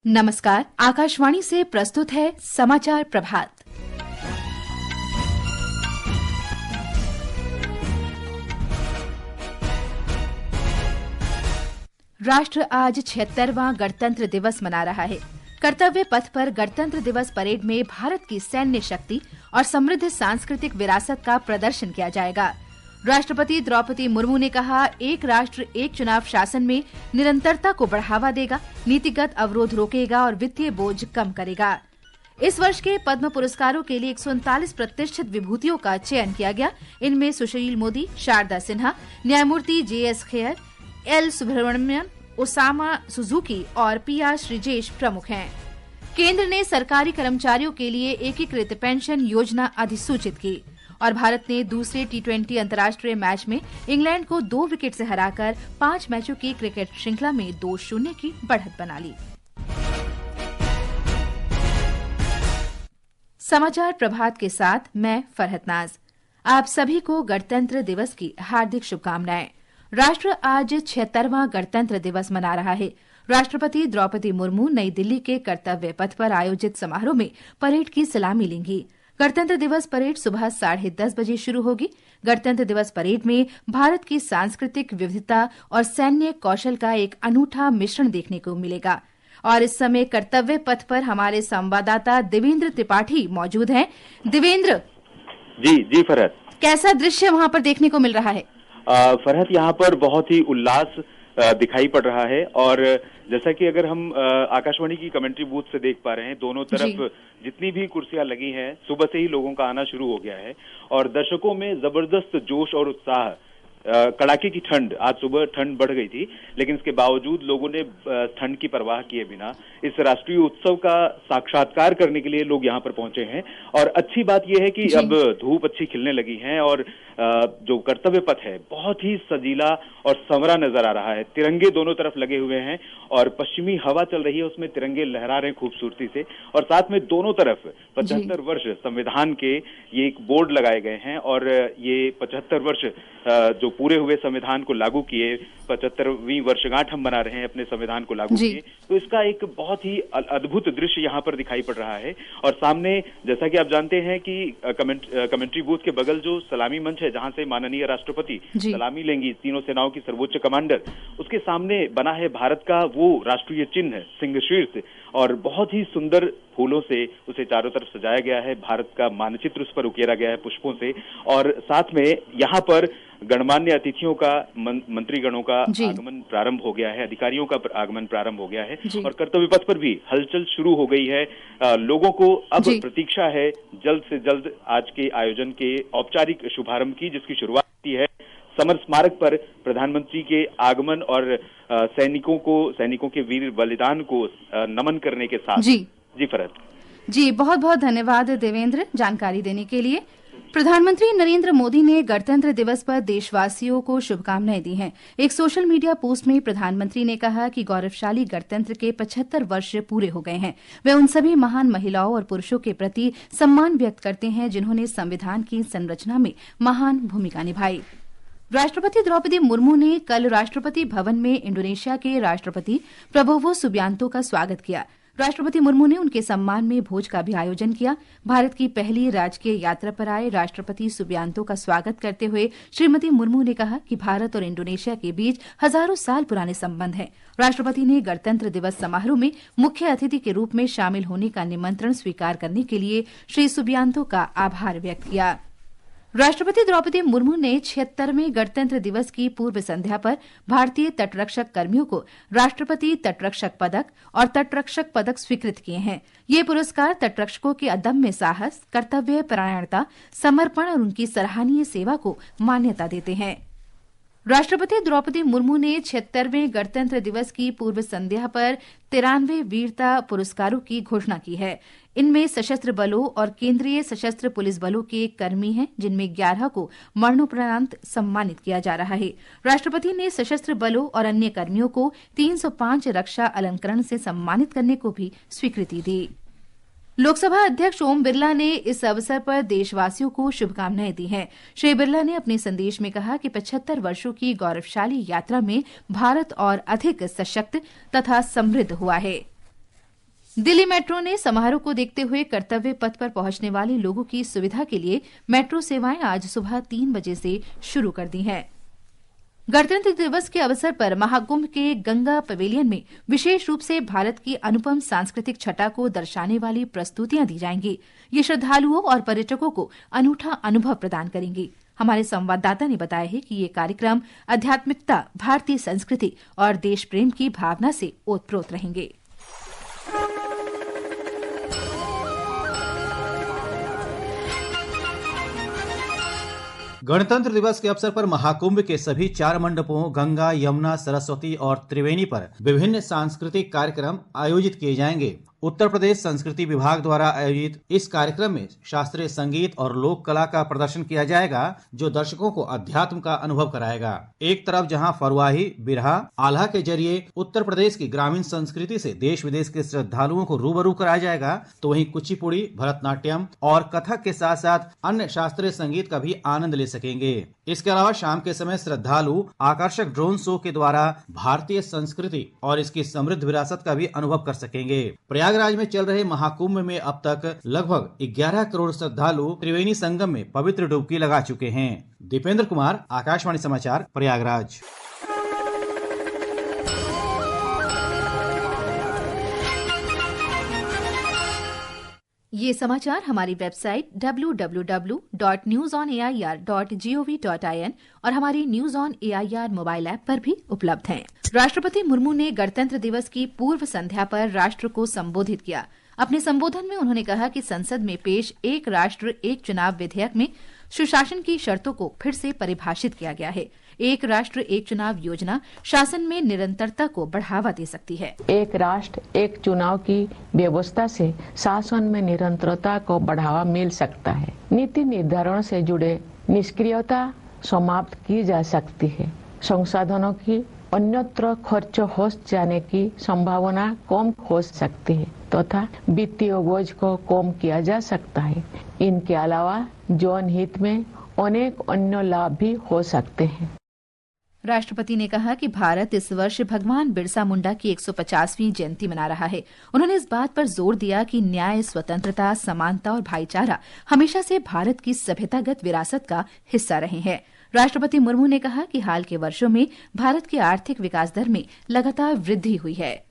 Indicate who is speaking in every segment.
Speaker 1: नमस्कार, आकाशवाणी से प्रस्तुत है समाचार प्रभात। राष्ट्र आज 76वां गणतंत्र दिवस मना रहा है। कर्तव्य पथ पर गणतंत्र दिवस परेड में भारत की सैन्य शक्ति और समृद्ध सांस्कृतिक विरासत का प्रदर्शन किया जाएगा। राष्ट्रपति द्रौपदी मुर्मू ने कहा, एक राष्ट्र एक चुनाव शासन में निरंतरता को बढ़ावा देगा, नीतिगत अवरोध रोकेगा और वित्तीय बोझ कम करेगा। इस वर्ष के पद्म पुरस्कारों के लिए 139 प्रतिष्ठित विभूतियों का चयन किया गया। इनमें सुशील मोदी, शारदा सिन्हा, न्यायमूर्ति JS खेयर, L Subramanian, Osama Suzuki और PR श्रीजेश प्रमुख हैं। केंद्र ने सरकारी कर्मचारियों के लिए एकीकृत पेंशन योजना अधिसूचित की और भारत ने दूसरे T20 अंतर्राष्ट्रीय मैच में इंग्लैंड को 2 विकेट से हराकर 5 मैचों की क्रिकेट श्रृंखला में 2-0 की बढ़त बना ली। समाचार प्रभात के साथ मैं फरहत नाज। आप सभी को गणतंत्र दिवस की हार्दिक शुभकामनाएं। राष्ट्र आज 76वां गणतंत्र दिवस मना रहा है। राष्ट्रपति द्रौपदी मुर्मू नई दिल्ली के कर्तव्य पथ पर आयोजित समारोह में परेड की सलामी लेंगी। गणतंत्र दिवस परेड सुबह 10:30 बजे शुरू होगी। गणतंत्र दिवस परेड में भारत की सांस्कृतिक विविधता और सैन्य कौशल का एक अनूठा मिश्रण देखने को मिलेगा। और इस समय कर्तव्य पथ पर हमारे संवाददाता देवेंद्र त्रिपाठी मौजूद हैं। देवेंद्र
Speaker 2: जी फरहत,
Speaker 1: कैसा दृश्य वहां पर देखने को मिल रहा है?
Speaker 2: फरहत, यहाँ पर बहुत ही उल्लास दिखाई पड़ रहा है और जैसा कि अगर हम आकाशवाणी की कमेंट्री बूथ से देख पा रहे हैं, दोनों तरफ जितनी भी कुर्सियां लगी हैं, सुबह से ही लोगों का आना शुरू हो गया है और दर्शकों में जबरदस्त जोश और उत्साह। कड़ाके की ठंड, आज सुबह ठंड बढ़ गई थी, लेकिन इसके बावजूद लोगों ने ठंड की परवाह किए बिना इस राष्ट्रीय उत्सव का साक्षात्कार करने के लिए लोग यहाँ पर पहुंचे हैं। और अच्छी बात यह है कि अब धूप अच्छी खिलने लगी है और जो कर्तव्य पथ है बहुत ही सजीला और संवरा नजर आ रहा है। तिरंगे दोनों तरफ लगे हुए हैं और पश्चिमी हवा चल रही है, उसमें तिरंगे लहरा रहे हैं खूबसूरती से। और साथ में दोनों तरफ 75 वर्ष संविधान के ये एक बोर्ड लगाए गए हैं और ये 75 वर्ष जो पूरे हुए संविधान को लागू किए, 75वीं वर्षगांठ हम मना रहे हैं अपने संविधान को लागू किए, तो इसका एक बहुत ही अद्भुत दृश्य यहाँ पर दिखाई पड़ रहा है। और सामने, जैसा कि आप जानते हैं कि कमेंट्री बूथ के बगल जो सलामी मंच है, जहां से माननीय राष्ट्रपति सलामी लेंगी, तीनों सेनाओं की सर्वोच्च कमांडर, उसके सामने बना है भारत का वो राष्ट्रीय चिन्ह सिंह शीर्ष और बहुत ही सुंदर फूलों से उसे चारों तरफ सजाया गया है। भारत का मानचित्र उस पर उकेरा गया है पुष्पों से और साथ में यहाँ पर गणमान्य अतिथियों का, मंत्रीगणों का आगमन प्रारंभ हो गया है, अधिकारियों का आगमन प्रारंभ हो गया है और कर्तव्य पथ पर भी हलचल शुरू हो गई है। लोगों को अब प्रतीक्षा है जल्द से जल्द आज के आयोजन के औपचारिक शुभारंभ की, जिसकी शुरुआत होती है समर स्मारक पर प्रधानमंत्री के आगमन और सैनिकों के वीर बलिदान को नमन करने के साथ। जी फरहत
Speaker 1: जी, बहुत बहुत धन्यवाद देवेंद्र जानकारी देने के लिए। प्रधानमंत्री नरेंद्र मोदी ने गणतंत्र दिवस पर देशवासियों को शुभकामनाएं दी हैं। एक सोशल मीडिया पोस्ट में प्रधानमंत्री ने कहा कि गौरवशाली गणतंत्र के 75 वर्ष पूरे हो गए हैं। वे उन सभी महान महिलाओं और पुरुषों के प्रति सम्मान व्यक्त करते हैं जिन्होंने संविधान की संरचना में महान भूमिका निभाई। राष्ट्रपति द्रौपदी मुर्मू ने कल राष्ट्रपति भवन में इंडोनेशिया के राष्ट्रपति प्रबोवो सुबियांतो का स्वागत किया। राष्ट्रपति मुर्मू ने उनके सम्मान में भोज का भी आयोजन किया। भारत की पहली राजकीय यात्रा पर आए राष्ट्रपति सुबियांतो का स्वागत करते हुए श्रीमती मुर्मू ने कहा कि भारत और इंडोनेशिया के बीच हजारों साल पुराने संबंध हैं। राष्ट्रपति ने गणतंत्र दिवस समारोह में मुख्य अतिथि के रूप में शामिल होने का निमंत्रण स्वीकार करने के लिए श्री सुबियांतो का आभार व्यक्त किया। राष्ट्रपति द्रौपदी मुर्मू ने 76वें गणतंत्र दिवस की पूर्व संध्या पर भारतीय तटरक्षक कर्मियों को राष्ट्रपति तटरक्षक पदक और तटरक्षक पदक स्वीकृत किए हैं। ये पुरस्कार तटरक्षकों के अदम्य साहस, कर्तव्य परायणता, समर्पण और उनकी सराहनीय सेवा को मान्यता देते हैं। राष्ट्रपति द्रौपदी मुर्मू ने 76वें गणतंत्र दिवस की पूर्व संध्या पर 93 वीरता पुरस्कारों की घोषणा की है। इनमें सशस्त्र बलों और केंद्रीय सशस्त्र पुलिस बलों के कर्मी हैं, जिनमें 11 को मरणोपरांत सम्मानित किया जा रहा है। राष्ट्रपति ने सशस्त्र बलों और अन्य कर्मियों को 305 रक्षा अलंकरण से सम्मानित करने को भी स्वीकृति दी। लोकसभा अध्यक्ष ओम बिरला ने इस अवसर पर देशवासियों को शुभकामनाएं दी हैं। श्री बिरला ने अपने संदेश में कहा कि 75 वर्षों की गौरवशाली यात्रा में भारत और अधिक सशक्त तथा समृद्ध हुआ है। दिल्ली मेट्रो ने समारोह को देखते हुए कर्तव्य पथ पर पहुंचने वाले लोगों की सुविधा के लिए मेट्रो सेवाएं आज सुबह 3 बजे से शुरू कर दी हैं। गणतंत्र दिवस के अवसर पर महाकुंभ के गंगा पवेलियन में विशेष रूप से भारत की अनुपम सांस्कृतिक छटा को दर्शाने वाली प्रस्तुतियां दी जाएंगी। ये श्रद्धालुओं और पर्यटकों को अनूठा अनुभव प्रदान करेंगी। हमारे संवाददाता ने बताया है कि ये कार्यक्रम आध्यात्मिकता, भारतीय संस्कृति और देश प्रेम की भावना से ओतप्रोत रहेंगे।
Speaker 3: गणतंत्र दिवस के अवसर पर महाकुंभ के सभी 4 मंडपों गंगा, यमुना, सरस्वती और त्रिवेणी पर विभिन्न सांस्कृतिक कार्यक्रम आयोजित किए जाएंगे। उत्तर प्रदेश संस्कृति विभाग द्वारा आयोजित इस कार्यक्रम में शास्त्रीय संगीत और लोक कला का प्रदर्शन किया जाएगा, जो दर्शकों को अध्यात्म का अनुभव कराएगा। एक तरफ जहां फरवाही, बिरहा, आल्हा के जरिए उत्तर प्रदेश की ग्रामीण संस्कृति से देश विदेश के श्रद्धालुओं को रूबरू कराया जाएगा, तो वहीं कुचिपुड़ी, भरतनाट्यम और कथक के साथ साथ अन्य शास्त्रीय संगीत का भी आनंद ले सकेंगे। इसके अलावा शाम के समय श्रद्धालु आकर्षक ड्रोन शो के द्वारा भारतीय संस्कृति और इसकी समृद्ध विरासत का भी अनुभव कर सकेंगे। प्रयागराज में चल रहे महाकुंभ में अब तक लगभग 11 करोड़ श्रद्धालु त्रिवेणी संगम में पवित्र डुबकी लगा चुके हैं। दीपेंद्र कुमार, आकाशवाणी समाचार, प्रयागराज।
Speaker 1: ये समाचार हमारी वेबसाइट www.newsonair.gov.in और हमारी news on AIR mobile app पर भी उपलब्ध हैं। राष्ट्रपति मुर्मू ने गणतंत्र दिवस की पूर्व संध्या पर राष्ट्र को संबोधित किया। अपने संबोधन में उन्होंने कहा कि संसद में पेश एक राष्ट्र एक चुनाव विधेयक में सुशासन की शर्तों को फिर से परिभाषित किया गया है। एक राष्ट्र एक चुनाव योजना शासन में निरंतरता को बढ़ावा दे सकती है।
Speaker 4: एक राष्ट्र एक चुनाव की व्यवस्था से शासन में निरंतरता को बढ़ावा मिल सकता है। नीति निर्धारण से जुड़े निष्क्रियता समाप्त की जा सकती है। संसाधनों की अन्यत्र खर्च हो जाने की संभावना कम हो सकती है तथा वित्तीय बोझ को कम किया जा सकता है। इनके अलावा जन हित में अनेक अन्य लाभ भी हो सकते हैं।
Speaker 1: राष्ट्रपति ने कहा कि भारत इस वर्ष भगवान बिरसा मुंडा की 150वीं जयंती मना रहा है। उन्होंने इस बात पर जोर दिया कि न्याय, स्वतंत्रता, समानता और भाईचारा हमेशा से भारत की सभ्यतागत विरासत का हिस्सा रहे हैं। राष्ट्रपति मुर्मू ने कहा कि हाल के वर्षों में भारत के आर्थिक विकास दर में लगातार वृद्धि हुई है।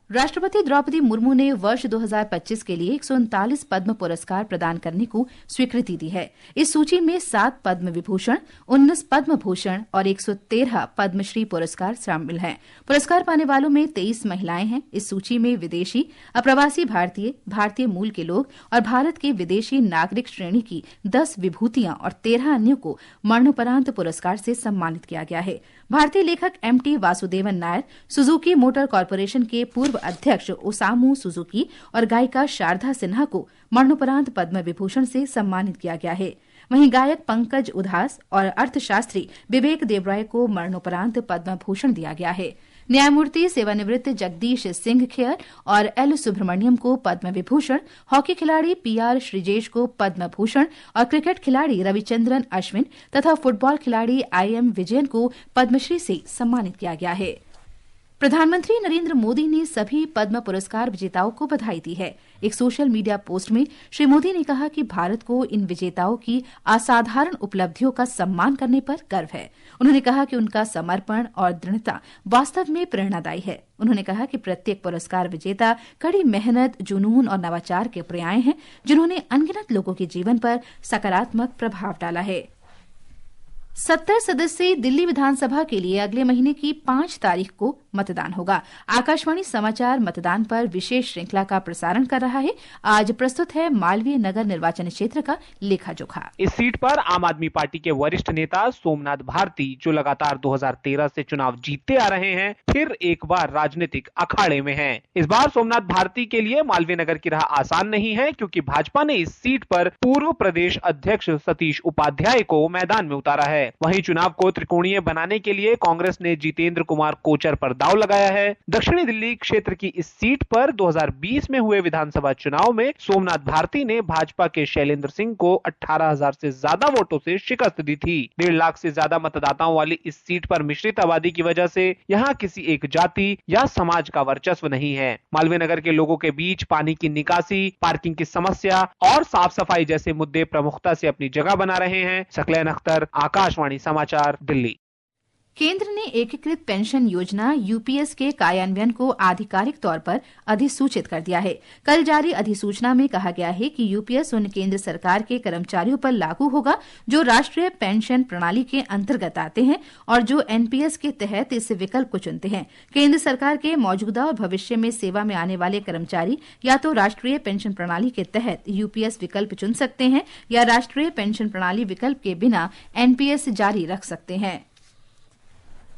Speaker 1: राष्ट्रपति द्रौपदी मुर्मू ने वर्ष 2025 के लिए 139 पद्म पुरस्कार प्रदान करने को स्वीकृति दी है। इस सूची में 7 पद्म विभूषण, 19 पद्म भूषण और 113 पद्मश्री पुरस्कार शामिल हैं। पुरस्कार पाने वालों में 23 महिलाएं हैं। इस सूची में विदेशी, अप्रवासी भारतीय, भारतीय मूल के लोग और भारत के विदेशी नागरिक श्रेणी की 10 विभूतियां और 13 अन्यों को मरणोपरांत पुरस्कार से सम्मानित किया गया है। भारतीय लेखक MT Vasudevan Nair, Suzuki Motor Corporation के पूर्व अध्यक्ष ओसामू सुजुकी और गायिका शारदा सिन्हा को मरणोपरांत पद्म विभूषण से सम्मानित किया गया है। वहीं गायक पंकज उधास और अर्थशास्त्री विवेक देवराय को मरणोपरांत पद्म भूषण दिया गया है। न्यायमूर्ति सेवानिवृत्त जगदीश सिंह खेर और एल सुब्रमण्यम को पद्म विभूषण, हॉकी खिलाड़ी पीआर श्रीजेश को पद्म भूषण और क्रिकेट खिलाड़ी रविचंद्रन अश्विन तथा फुटबॉल खिलाड़ी आईएम विजयन को पद्मश्री से सम्मानित किया गया है। प्रधानमंत्री नरेंद्र मोदी ने सभी पद्म पुरस्कार विजेताओं को बधाई दी है। एक सोशल मीडिया पोस्ट में श्री मोदी ने कहा कि भारत को इन विजेताओं की असाधारण उपलब्धियों का सम्मान करने पर गर्व है। उन्होंने कहा कि उनका समर्पण और दृढ़ता वास्तव में प्रेरणादायी है। उन्होंने कहा कि प्रत्येक पुरस्कार विजेता कड़ी मेहनत, जुनून और नवाचार के पर्याय हैं, जिन्होंने अनगिनत लोगों के जीवन पर सकारात्मक प्रभाव डाला है। 70 सदस्यीय दिल्ली विधानसभा के लिए अगले महीने की 5 तारीख को मतदान होगा। आकाशवाणी समाचार मतदान पर विशेष श्रृंखला का प्रसारण कर रहा है। आज प्रस्तुत है मालवीय नगर निर्वाचन क्षेत्र का लेखा जोखा।
Speaker 5: इस सीट पर आम आदमी पार्टी के वरिष्ठ नेता सोमनाथ भारती, जो लगातार 2013 से चुनाव जीतते आ रहे हैं, फिर एक बार राजनीतिक अखाड़े में हैं। इस बार सोमनाथ भारती के लिए मालवीय नगर की राह आसान नहीं है, क्योंकि भाजपा ने इस सीट पर पूर्व प्रदेश अध्यक्ष सतीश उपाध्याय को मैदान में उतारा है। है। वहीं चुनाव को त्रिकोणीय बनाने के लिए कांग्रेस ने जितेंद्र कुमार कोचर पर दांव लगाया है। दक्षिणी दिल्ली क्षेत्र की इस सीट पर 2020 में हुए विधानसभा चुनाव में सोमनाथ भारती ने भाजपा के शैलेंद्र सिंह को 18,000 से ज्यादा वोटों से शिकस्त दी थी। 1.5 लाख से ज्यादा मतदाताओं वाली इस सीट पर मिश्रित आबादी की वजह से यहाँ किसी एक जाति या समाज का वर्चस्व नहीं है। मालवीय नगर के लोगों के बीच पानी की निकासी, पार्किंग की समस्या और साफ सफाई जैसे मुद्दे प्रमुखता से अपनी जगह बना रहे हैं। सकलैन अख्तर, आकाशवाणी समाचार, दिल्ली।
Speaker 1: केंद्र ने एकीकृत पेंशन योजना यूपीएस के कार्यान्वयन को आधिकारिक तौर पर अधिसूचित कर दिया है। कल जारी अधिसूचना में कहा गया है कि यूपीएस उन केंद्र सरकार के कर्मचारियों पर लागू होगा जो राष्ट्रीय पेंशन प्रणाली के अंतर्गत आते हैं और जो एनपीएस के तहत इस विकल्प को चुनते हैं। केंद्र सरकार के मौजूदा और भविष्य में सेवा में आने वाले कर्मचारी या तो राष्ट्रीय पेंशन प्रणाली के तहत यूपीएस विकल्प चुन सकते हैं या राष्ट्रीय पेंशन प्रणाली विकल्प के बिना एनपीएस जारी रख सकते हैं।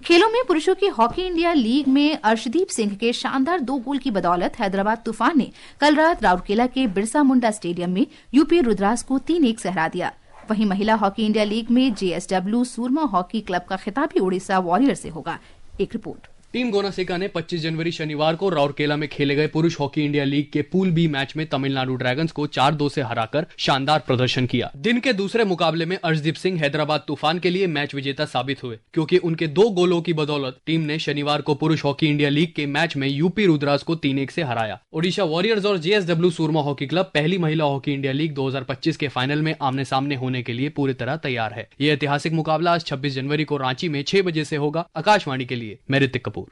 Speaker 1: खेलों में पुरुषों की हॉकी इंडिया लीग में अर्शदीप सिंह के शानदार 2 गोल की बदौलत हैदराबाद तूफान ने कल रात राउरकेला के बिरसा मुंडा स्टेडियम में यूपी रुद्रास को 3-1 से हरा दिया। वहीं महिला हॉकी इंडिया लीग में जेएसडब्ल्यू सूरमा हॉकी क्लब का खिताबी उड़ीसा वॉरियर से होगा। एक रिपोर्ट।
Speaker 6: टीम गोनासेका ने 25 जनवरी शनिवार को राउरकेला में खेले गए पुरुष हॉकी इंडिया लीग के पूल बी मैच में तमिलनाडु ड्रैगन्स को 4-2 से हराकर शानदार प्रदर्शन किया। दिन के दूसरे मुकाबले में अर्शदीप सिंह हैदराबाद तूफान के लिए मैच विजेता साबित हुए, क्योंकि उनके 2 गोलों की बदौलत टीम ने शनिवार को पुरुष हॉकी इंडिया लीग के मैच में यूपी रुद्रास को 3-1 से हराया। ओडिशा वॉरियर्स और जेएसडब्ल्यू सूरमा हॉकी क्लब पहली महिला हॉकी इंडिया लीग 2025 के फाइनल में आमने सामने होने के लिए पूरी तरह तैयार है। यह ऐतिहासिक मुकाबला आज 26 जनवरी को रांची में 6 बजे से होगा। आकाशवाणी के लिए मैं ऋतिक कपूर।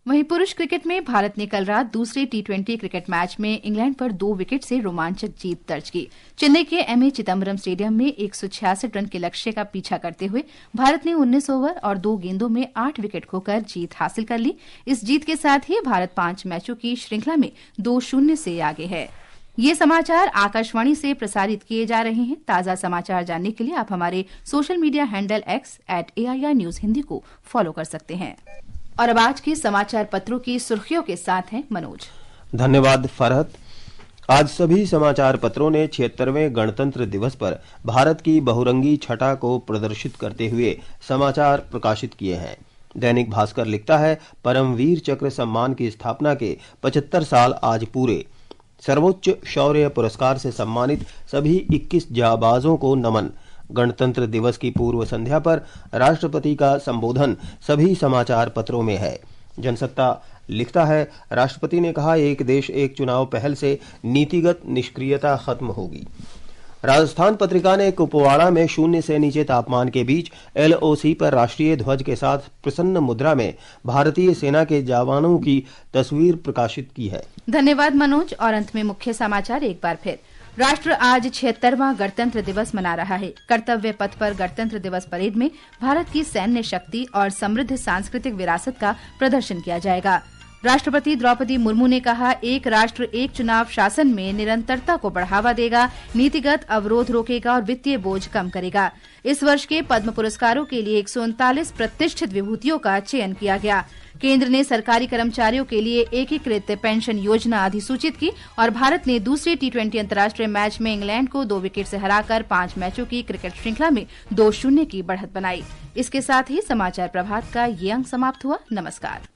Speaker 1: वहीं पुरुष क्रिकेट में भारत ने कल रात दूसरे टी20 क्रिकेट मैच में इंग्लैंड पर 2 विकेट से रोमांचक जीत दर्ज की। चेन्नई के एमए चिदम्बरम स्टेडियम में 166 रन के लक्ष्य का पीछा करते हुए भारत ने 19 ओवर और 2 गेंदों में 8 विकेट खोकर जीत हासिल कर ली। इस जीत के साथ ही भारत 5 मैचों की श्रृंखला में 2-0 से आगे है। ये समाचार आकाशवाणी से प्रसारित किए जा रहे हैं। ताजा समाचार जानने के लिए आप हमारे social media handle X @AIR News Hindi को फॉलो कर सकते हैं। और अब आज के समाचार पत्रों की सुर्खियों के साथ हैं मनोज।
Speaker 7: धन्यवाद फरहत। आज सभी समाचार पत्रों ने 76वें गणतंत्र दिवस पर भारत की बहुरंगी छटा को प्रदर्शित करते हुए समाचार प्रकाशित किए हैं। दैनिक भास्कर लिखता है, परमवीर चक्र सम्मान की स्थापना के 75 साल आज पूरे। सर्वोच्च शौर्य पुरस्कार से सम्मानित सभी 21 जाबाजों को नमन। गणतंत्र दिवस की पूर्व संध्या पर राष्ट्रपति का संबोधन सभी समाचार पत्रों में है। जनसत्ता लिखता है, राष्ट्रपति ने कहा, एक देश एक चुनाव पहल से नीतिगत निष्क्रियता खत्म होगी। राजस्थान पत्रिका ने कुपवाड़ा में 0 से नीचे तापमान के बीच LOC पर राष्ट्रीय ध्वज के साथ प्रसन्न मुद्रा में भारतीय सेना के जवानों की तस्वीर प्रकाशित की है।
Speaker 1: धन्यवाद मनोज। और अंत में मुख्य समाचार एक बार फिर। राष्ट्र आज 76वां गणतंत्र दिवस मना रहा है। कर्तव्य पथ पर गणतंत्र दिवस परेड में भारत की सैन्य शक्ति और समृद्ध सांस्कृतिक विरासत का प्रदर्शन किया जाएगा। राष्ट्रपति द्रौपदी मुर्मू ने कहा, एक राष्ट्र एक चुनाव शासन में निरंतरता को बढ़ावा देगा, नीतिगत अवरोध रोकेगा और वित्तीय बोझ कम करेगा। इस वर्ष के पद्म पुरस्कारों के लिए 139 प्रतिष्ठित विभूतियों का चयन किया गया। केंद्र ने सरकारी कर्मचारियों के लिए एकीकृत पेंशन योजना अधिसूचित की और भारत ने दूसरे टी20 अंतर्राष्ट्रीय मैच में इंग्लैंड को 2 विकेट से हराकर 5 मैचों की क्रिकेट श्रृंखला में 2-0 की बढ़त बनाई। इसके साथ ही समाचार प्रभात का ये अंक समाप्त हुआ। नमस्कार।